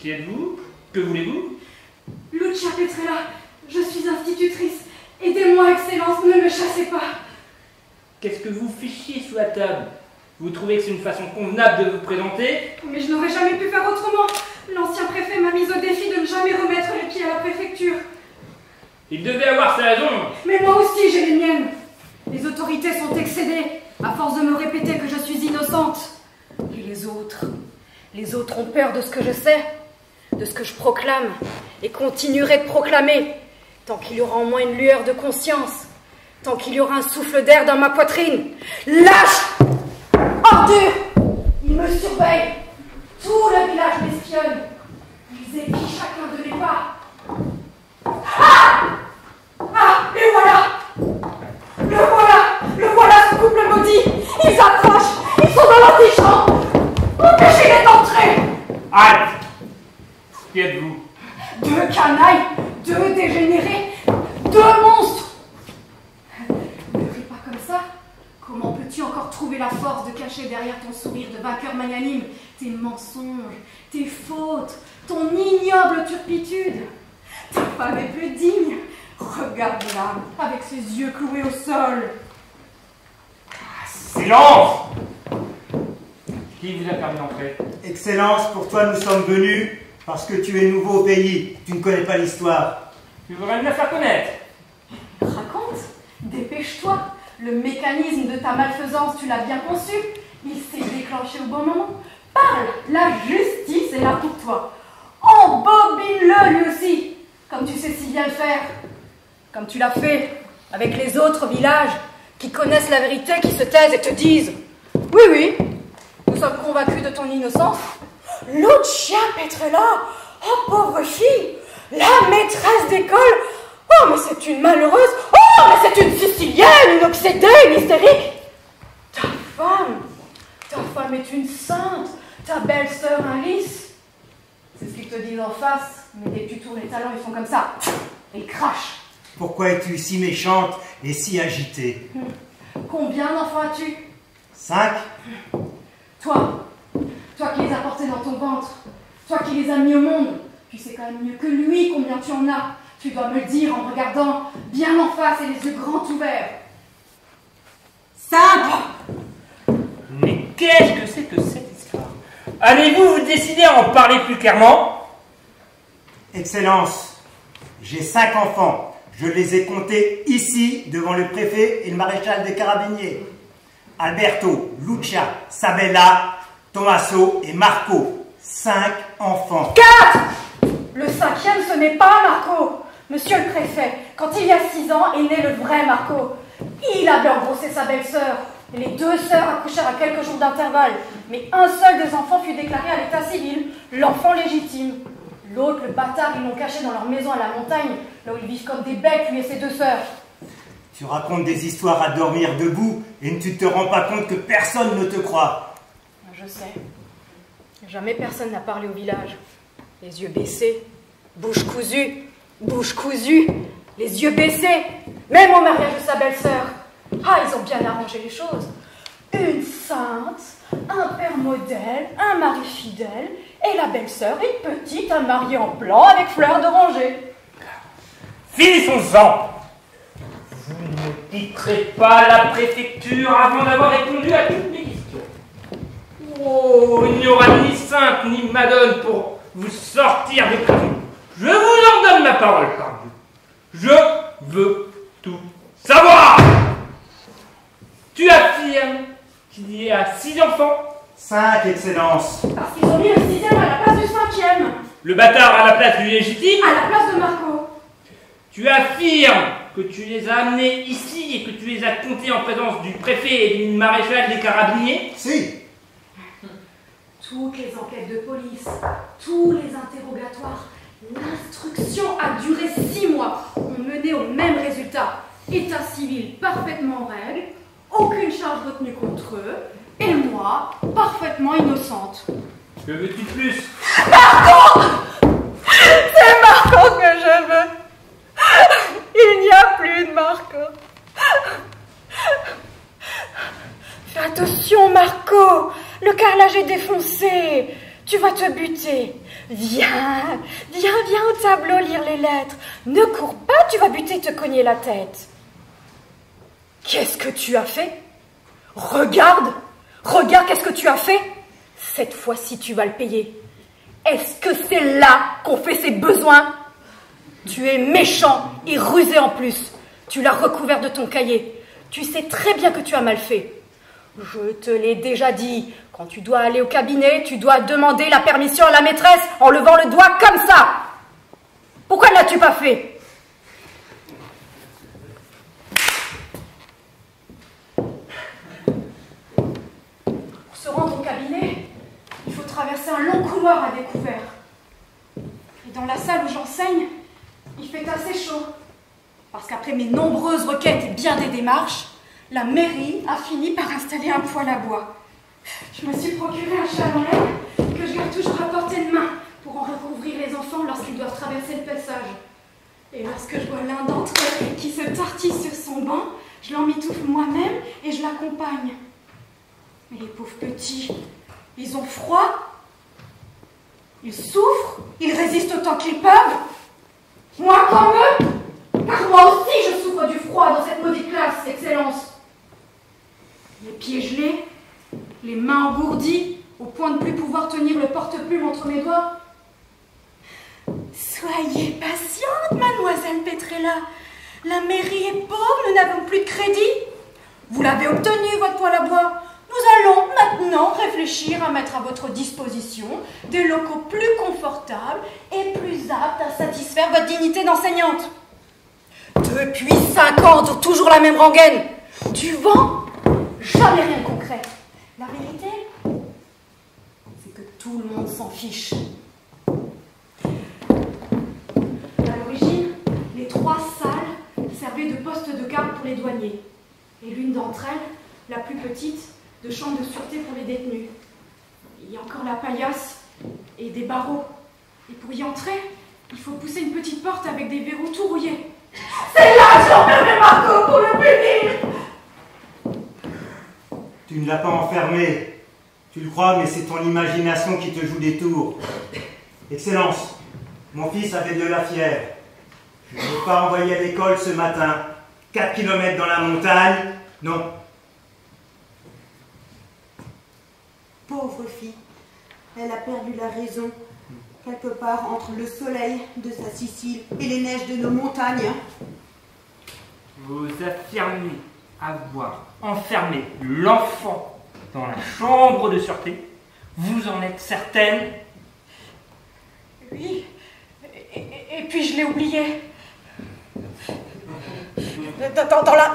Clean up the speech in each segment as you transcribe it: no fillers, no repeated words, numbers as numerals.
Qui êtes-vous? Que voulez-vous? Lucia Petrella, je suis institutrice. Aidez-moi, Excellence, ne me chassez pas. Qu'est-ce que vous fichiez sous la table? Vous trouvez que c'est une façon convenable de vous présenter? Mais je n'aurais jamais pu faire autrement. L'ancien préfet m'a mise au défi de ne jamais remettre les pieds à la préfecture. Il devait avoir sa raison. Mais moi aussi, j'ai les miennes. Les autorités sont excédées, à force de me répéter que je suis innocente. Et les autres ont peur de ce que je sais, de ce que je proclame, et continuerai de proclamer, tant qu'il y aura en moi une lueur de conscience, tant qu'il y aura un souffle d'air dans ma poitrine. Lâche! Ordure! Ils me surveillent. Tout le village m'espionne. Ils épient chacun de mes pas. Ah! Ah! Le voilà! Le voilà, ce couple maudit! Ils approchent! Ils sont dans l'antichambre! Empêchez-les d'entrer! Halte! Qui êtes-vous? Deux canailles, deux dégénérés, deux monstres! Ne ris pas comme ça. Comment peux-tu encore trouver la force de cacher derrière ton sourire de vainqueur magnanime tes mensonges, tes fautes, ton ignoble turpitude? Ta femme est plus digne. Regarde-la, avec ses yeux cloués au sol. Silence! Qui vous a permis d'entrer? Excellence, pour toi nous sommes venus parce que tu es nouveau au pays. Tu ne connais pas l'histoire. Je voudrais me la faire connaître. Raconte, dépêche-toi. Le mécanisme de ta malfaisance, tu l'as bien conçu. Il s'est déclenché au bon moment. Parle, la justice est là pour toi. Embobine-le lui aussi, comme tu sais si bien le faire. Comme tu l'as fait avec les autres villages qui connaissent la vérité, qui se taisent et te disent « Oui, oui, nous sommes convaincus de ton innocence. » Lucia Petrella, oh pauvre fille, la maîtresse d'école. Oh, mais c'est une malheureuse. Oh, mais c'est une Sicilienne, une obsédée, une hystérique. Ta femme est une sainte, ta belle-sœur un lys. C'est ce qu'ils te disent en face, mais dès que tu tournes les talons, ils font comme ça. Ils crachent. Pourquoi es-tu si méchante et si agitée? Combien d'enfants as-tu? 5? Toi qui les as portés dans ton ventre, toi qui les as mis au monde, tu sais quand même mieux que lui combien tu en as. Tu dois me le dire en me regardant bien en face et les yeux grands ouverts. 5! Mais qu'est-ce que c'est que cette histoire? Allez-vous vous décider à en parler plus clairement? Excellence, j'ai 5 enfants. Je les ai comptés ici, devant le préfet et le maréchal des carabiniers. Alberto, Lucia, Sabella, Tommaso et Marco. 5 enfants. 4! Le 5e, ce n'est pas Marco. Monsieur le préfet, quand il y a 6 ans, est né le vrai Marco. Il avait emgrossé sa belle-sœur. Et les 2 sœurs accouchèrent à quelques jours d'intervalle. Mais un seul des enfants fut déclaré à l'état civil, l'enfant légitime. L'autre, le bâtard, ils l'ont caché dans leur maison à la montagne, là où ils vivent comme des bêtes, lui et ses 2 sœurs. Tu racontes des histoires à dormir debout et tu ne te rends pas compte que personne ne te croit. Je sais. Jamais personne n'a parlé au village. Les yeux baissés, bouche cousue, les yeux baissés, même au mariage de sa belle-sœur. Ah, ils ont bien arrangé les choses. Une sainte, un père modèle, un mari fidèle, et la belle-sœur, une petite, un mari en blanc avec fleurs d'oranger. Finissons-en! Vous ne quitterez pas la préfecture avant d'avoir répondu à toutes mes questions. Oh, il n'y aura ni sainte ni madone pour vous sortir des prisons. Je vous en donne ma parole, pardieu. Je veux tout savoir. Tu affirmes qu'il y a 6 enfants? 5, Excellence. Parce qu'ils ont mis le 6e à la place du 5e. Le bâtard à la place du légitime? À la place de Marco. Tu affirmes que tu les as amenés ici et que tu les as comptés en présence du préfet et du maréchal des carabiniers? Si. Toutes les enquêtes de police, tous les interrogatoires, l'instruction a duré 6 mois, ont mené au même résultat. État civil parfaitement en règle, aucune charge retenue contre eux, et moi, parfaitement innocente. Que veux-tu de plus? Marco! C'est Marco que je veux. Il n'y a plus de Marco. Fais attention, Marco. Le carrelage est défoncé. Tu vas te buter. Viens au tableau lire les lettres. Ne cours pas, tu vas buter et te cogner la tête. Qu'est-ce que tu as fait? Regarde, qu'est-ce que tu as fait? Cette fois-ci, tu vas le payer. Est-ce que c'est là qu'on fait ses besoins? Tu es méchant et rusé en plus. Tu l'as recouvert de ton cahier. Tu sais très bien que tu as mal fait. Je te l'ai déjà dit. Quand tu dois aller au cabinet, tu dois demander la permission à la maîtresse en levant le doigt comme ça. Pourquoi ne l'as-tu pas fait? Pour se rendre au cabinet, il faut traverser un long couloir à découvert. Et dans la salle où j'enseigne, il fait assez chaud. Parce qu'après mes nombreuses requêtes et bien des démarches, la mairie a fini par installer un poêle à bois. Je me suis procuré un chat dans l'air que je garde toujours à portée de main pour en recouvrir les enfants lorsqu'ils doivent traverser le passage. Et lorsque je vois l'un d'entre eux qui se tortille sur son banc, je l'emmitoufle moi-même et je l'accompagne. Mais les pauvres petits, ils ont froid, ils souffrent, ils résistent autant qu'ils peuvent. Moi comme eux, car moi aussi je souffre du froid dans cette maudite classe, Excellence. Les pieds gelés, les mains engourdies, au point de ne plus pouvoir tenir le porte-plume entre mes doigts. Soyez patiente, mademoiselle Petrella. La mairie est pauvre, nous n'avons plus de crédit. Vous l'avez obtenu, votre poêle à bois. Nous allons maintenant réfléchir à mettre à votre disposition des locaux plus confortables et plus aptes à satisfaire votre dignité d'enseignante. Depuis 5 ans, toujours la même rengaine. Du vent, jamais rien de concret. La vérité, c'est que tout le monde s'en fiche. À l'origine, les 3 salles servaient de poste de garde pour les douaniers. Et l'une d'entre elles, la plus petite, de chambre de sûreté pour les détenus. Il y a encore la paillasse et des barreaux. Et pour y entrer, il faut pousser une petite porte avec des verrous tout rouillés. C'est là que j'enfermais Marco pour le punir! Tu ne l'as pas enfermé. Tu le crois, mais c'est ton imagination qui te joue des tours. Excellence, mon fils avait de la fièvre. Je ne l'ai pas envoyé à l'école ce matin. 4 kilomètres dans la montagne, non. Pauvre fille, elle a perdu la raison, quelque part entre le soleil de sa Sicile et les neiges de nos montagnes. Vous affirmez avoir enfermé l'enfant dans la chambre de sûreté? Vous en êtes certaine? Oui, et puis je l'ai oublié.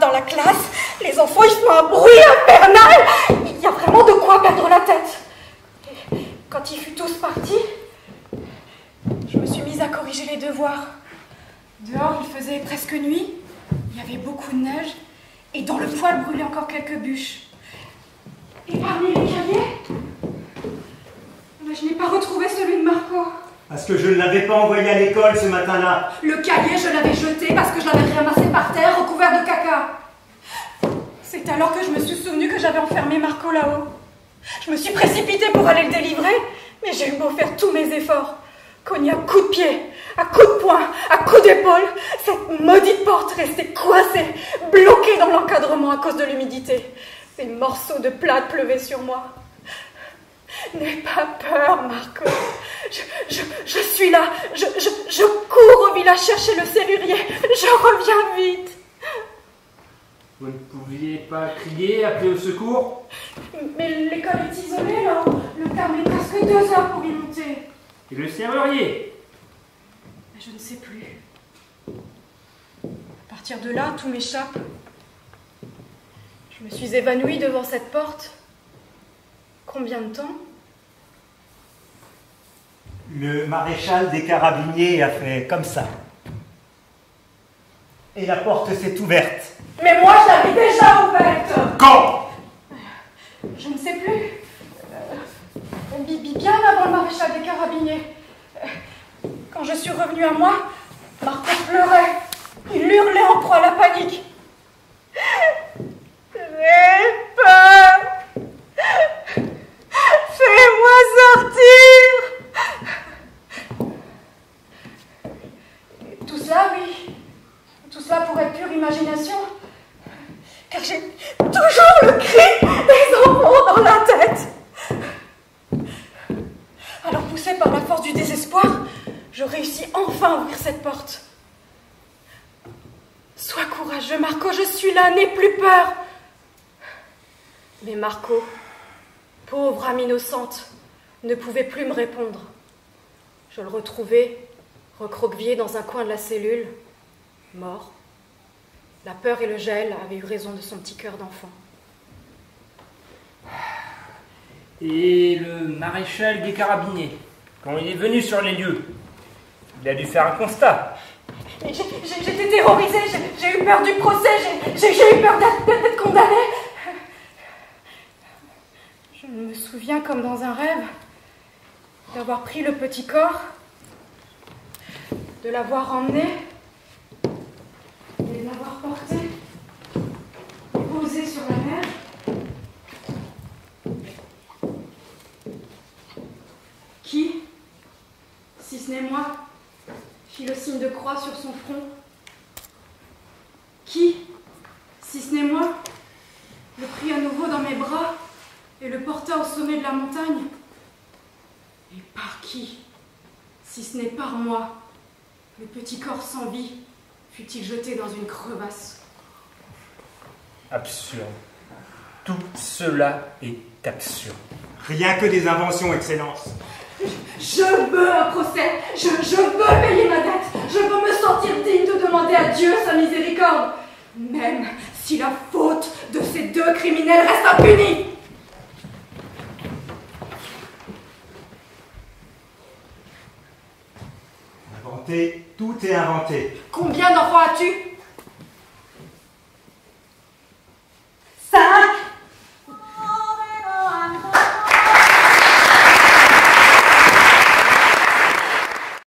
Dans la classe, les enfants ils font un bruit infernal. Il y a vraiment de quoi perdre la tête. Et quand ils furent tous partis, je me suis mise à corriger les devoirs. Dehors, il faisait presque nuit, il y avait beaucoup de neige, et dans le poêle brûlaient encore quelques bûches. Et parmi les cahiers, je n'ai pas retrouvé celui de Marco. Parce que je ne l'avais pas envoyé à l'école ce matin-là. Le cahier, je l'avais jeté parce que je l'avais ramassé par terre, recouvert de caca. C'est alors que je me suis souvenu que j'avais enfermé Marco là-haut. Je me suis précipitée pour aller le délivrer, mais j'ai eu beau faire tous mes efforts. Cogné à coups de pied, à coups de poing, à coups d'épaule, cette maudite porte restait coincée, bloquée dans l'encadrement à cause de l'humidité. Des morceaux de plâtre pleuvaient sur moi. N'aie pas peur, Marco. Je suis là. Je cours au village chercher le serrurier. Je reviens vite. Vous ne pouviez pas crier, appeler au secours? Mais l'école est isolée, là. Le terme est presque 2 heures pour y monter. Et le serrurier? Je ne sais plus. À partir de là, tout m'échappe. Je me suis évanouie devant cette porte. Combien de temps? Le maréchal des carabiniers a fait comme ça. Et la porte s'est ouverte. Mais moi, je l'avais déjà ouverte. Quand? Je ne sais plus. Bien avant le maréchal des carabiniers. Quand je suis revenue à moi, Marco pleurait. Il hurlait en proie à la panique. J'ai peur. Fais-moi sortir. imagination, car j'ai toujours le cri des enfants dans la tête. Alors, poussée par la force du désespoir, je réussis enfin à ouvrir cette porte. Sois courageux, Marco, je suis là, n'aie plus peur. Mais Marco, pauvre âme innocente, ne pouvait plus me répondre. Je le retrouvai, recroquevillé dans un coin de la cellule, mort. La peur et le gel avaient eu raison de son petit cœur d'enfant. Et le maréchal des carabiniers, quand il est venu sur les lieux, il a dû faire un constat. J'étais terrorisée, j'ai eu peur du procès, j'ai eu peur d'être condamnée. Je me souviens comme dans un rêve d'avoir pris le petit corps, de l'avoir emmené et de l'avoir porté, posé sur la mer. Qui, si ce n'est moi, fit le signe de croix sur son front? Qui, si ce n'est moi, le prit à nouveau dans mes bras et le porta au sommet de la montagne? Et par qui, si ce n'est par moi, le petit corps sans vie fut-il jeté dans une crevasse? Absurde. Tout cela est absurde. Rien que des inventions, Excellence. Je veux un procès, je veux payer ma dette, je veux me sentir digne de demander à Dieu sa miséricorde, même si la faute de ces deux criminels reste impunie. Inventé, tout est inventé. Combien d'enfants as-tu?